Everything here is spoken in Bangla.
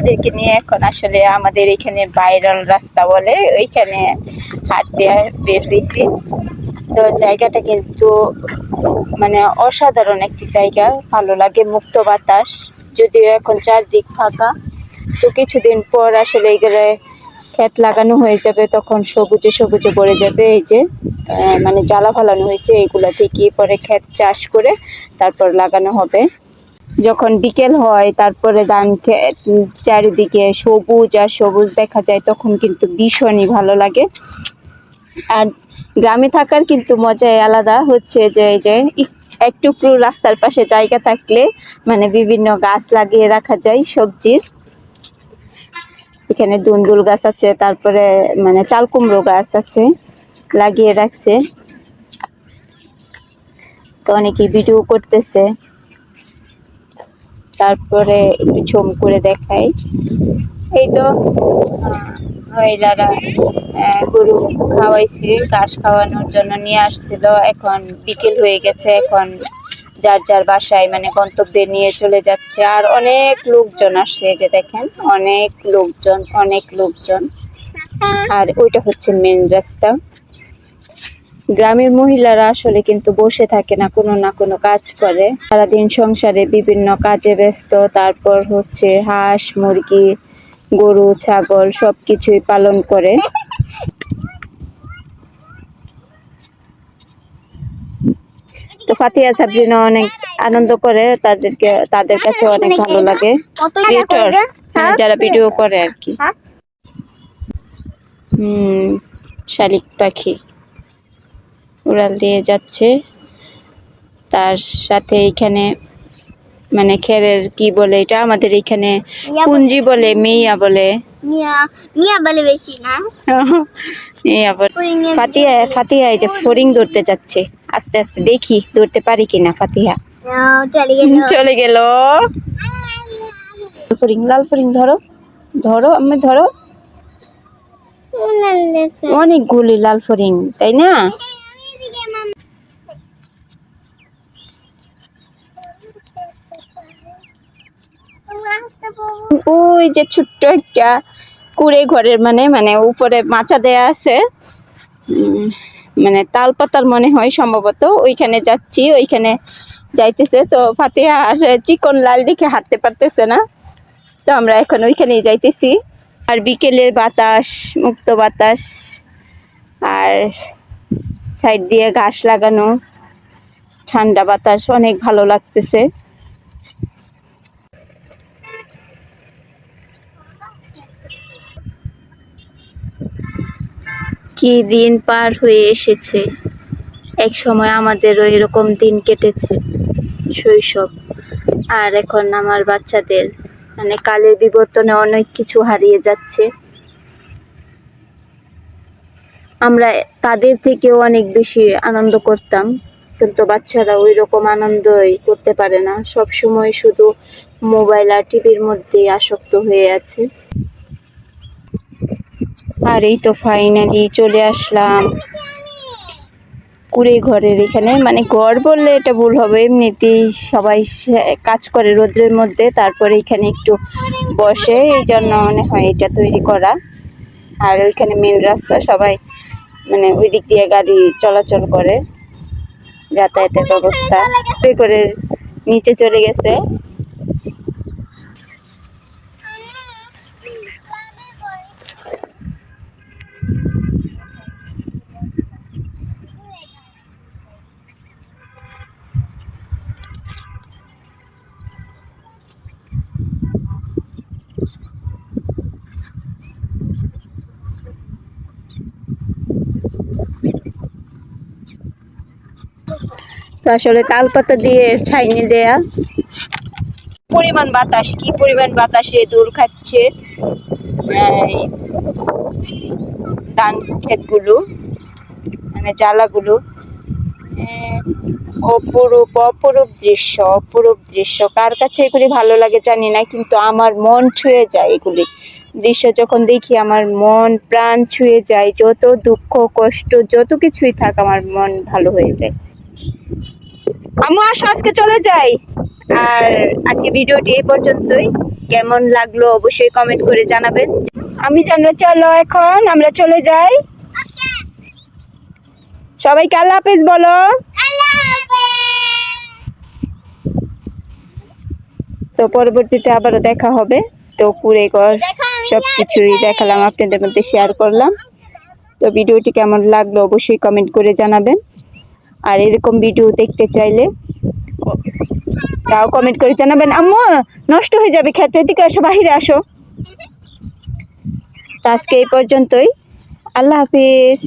বাচ্চাদেরকে নিয়ে এখন আসলে আমাদের এখানে ভাইরাল রাস্তা বলে ওইখানে হাঁটতে বের হয়েছি। তো জায়গাটা কিন্তু মানে অসাধারণ একটি জায়গা, ভালো লাগে, মুক্ত বাতাস, যদিও এখন চারদিক ফাঁকা। তো কিছুদিন পর আসলে এগুলো ক্ষেত লাগানো হয়ে যাবে, তখন সবুজে সবুজে ভরে যাবে। এই যে মানে জ্বালা ফালানো হয়েছে, এইগুলা থেকে পরে ক্ষেত চাষ করে তারপর লাগানো হবে। যখন বিকেল হয় তারপরে ধান চারিদিকে সবুজ আর সবুজ দেখা যায়, তখন কিন্তু ভীষণই ভালো লাগে। আর গ্রামে থাকার কিন্তু মজাই আলাদা, হচ্ছে যে এই যে একটু রাস্তার পাশে জায়গা থাকলে মানে বিভিন্ন গাছ লাগিয়ে রাখা যায় সবজির। এখানে দুন্দুল গাছ আছে, তারপরে মানে চাল কুমড়ো গাছ আছে, লাগিয়ে রাখছে। তো অনেকেই ভিডিও করতেছে। তারপরে একটু ঝুম করে দেখাই, এই তো মহিলারা গরু খাওয়াইছে, ঘাস খাওয়ানোর জন্য নিয়ে আসছিল। এখন বিকেল হয়ে গেছে, এখন যার যার বাসায় মানে গন্তব্যে নিয়ে চলে যাচ্ছে। আর অনেক লোকজন আসছে, এই যে দেখেন অনেক লোকজন। আর ওইটা হচ্ছে মেন রাস্তা। গ্রামের মহিলারা আসলে কিন্তু বসে থাকে না, কোনো কাজ করে, সারাদিন সংসারে বিভিন্ন কাজে ব্যস্ত। তারপর হচ্ছে হাঁস মুরগি গরু ছাগল সবকিছুই পালন করে। তো ফাতিহা সাবরিনা অনেক আনন্দ করে, তাদের কাছে অনেক ভালো লাগে, যারা ভিডিও করে আর কি। শালিক পাখি উড়াল দিয়ে যাচ্ছে, তার সাথে এখানে মানে খেরের কি বলে এটা, আমাদের এখানে কুঞ্জি বলে, মিয়া বলে, মিয়া বলে বেশি না। ফাতিহা এই যে ফড়িং ধরতে যাচ্ছে, আস্তে আস্তে দেখি ধরতে পারি কিনা। ফাতিহা চলে গেল। লাল ফড়িং ধরো, আমি ধরো। অনেকগুলি লাল ফড়িং, তাই না? ওই যে ছোট্ট একটা কুড়ে ঘরের মানে উপরে মাচা দেয়া আছে, মানে তাল পাতার মনে হয় সম্ভবত, ওইখানে যাচ্ছি, ওইখানে যাইতেছে। তো ফাতিহা আর চিকন লাল দিকে হাঁটতে পারতেছে না, তো আমরা এখন ওইখানেই যাইতেছি। আর বিকেলের বাতাস, মুক্ত বাতাস, আর সাইড দিয়ে ঘাস লাগানো, ঠান্ডা বাতাস, অনেক ভালো লাগতেছে। কি দিন পার হয়ে এসেছে, এক সময় আমাদেরও এরকম দিন কেটেছে, শৈশব। আর এখন আমার বাচ্চাদের মানে কালের বিবর্তনে অনেক কিছু হারিয়ে যাচ্ছে। আমরা তাদের থেকেও অনেক বেশি আনন্দ করতাম, কিন্তু বাচ্চারা ওই রকম আনন্দই করতে পারে না, সব সময় শুধু মোবাইল আর টিভির মধ্যেই আসক্ত হয়ে আছে। আর এই তো ফাইনালি চলে আসলাম কুড়ে ঘরের এখানে, মানে ঘর বললে এটা ভুল হবে, এমনিতেই সবাই কাজ করে রোদ্রের মধ্যে, তারপরে এখানে একটু বসে, এই জন্য মনে হয় এটা তৈরি করা। আর ওইখানে মেন রাস্তা, সবাই মানে ওই দিক দিয়ে গাড়ি চলাচল করে, যাতায়াতের ব্যবস্থা। কুড়ে ঘরের নিচে চলে গেছে। তো আসলে তাল পাতা দিয়ে ছাইনি দেয়া, পরিমাণ বাতাস, কি পরিমাণ বাতাসে দূর খাচ্ছে ধান ক্ষেতগুলো, মানে জ্বালাগুলো। অপরূপ দৃশ্য, কার কাছে এগুলি ভালো লাগে জানি না, কিন্তু আমার মন ছুঁয়ে যায়। এগুলি দৃশ্য যখন দেখি আমার মন প্রাণ ছুঁয়ে যায়, যত দুঃখ কষ্ট যত কিছুই থাক আমার মন ভালো হয়ে যায়। আম্মু আসো, আজকে চলে যাই। আর আজকে ভিডিওটি এই পর্যন্তই। কেমন লাগলো অবশ্যই কমেন্ট করে জানাবেন। আমি জানবো, চলো এখন আমরা চলে যাই। সবাইকে আল্লাহ হাফেজ বলো। তো পরবর্তীতে আবারও দেখা হবে। তো কুড়ে ঘর সবকিছুই দেখালাম, আপনাদের মধ্যে শেয়ার করলাম। তো ভিডিওটি কেমন লাগলো অবশ্যই কমেন্ট করে জানাবেন। আর এরকম ভিডিও দেখতে চাইলে তাও কমেন্ট করে জানাবেন। আম্মু নষ্ট হয়ে যাবে খেতে, এদিকে আসো, বাহিরে আসো। তো আজকে এই পর্যন্তই। আল্লাহ হাফিজ।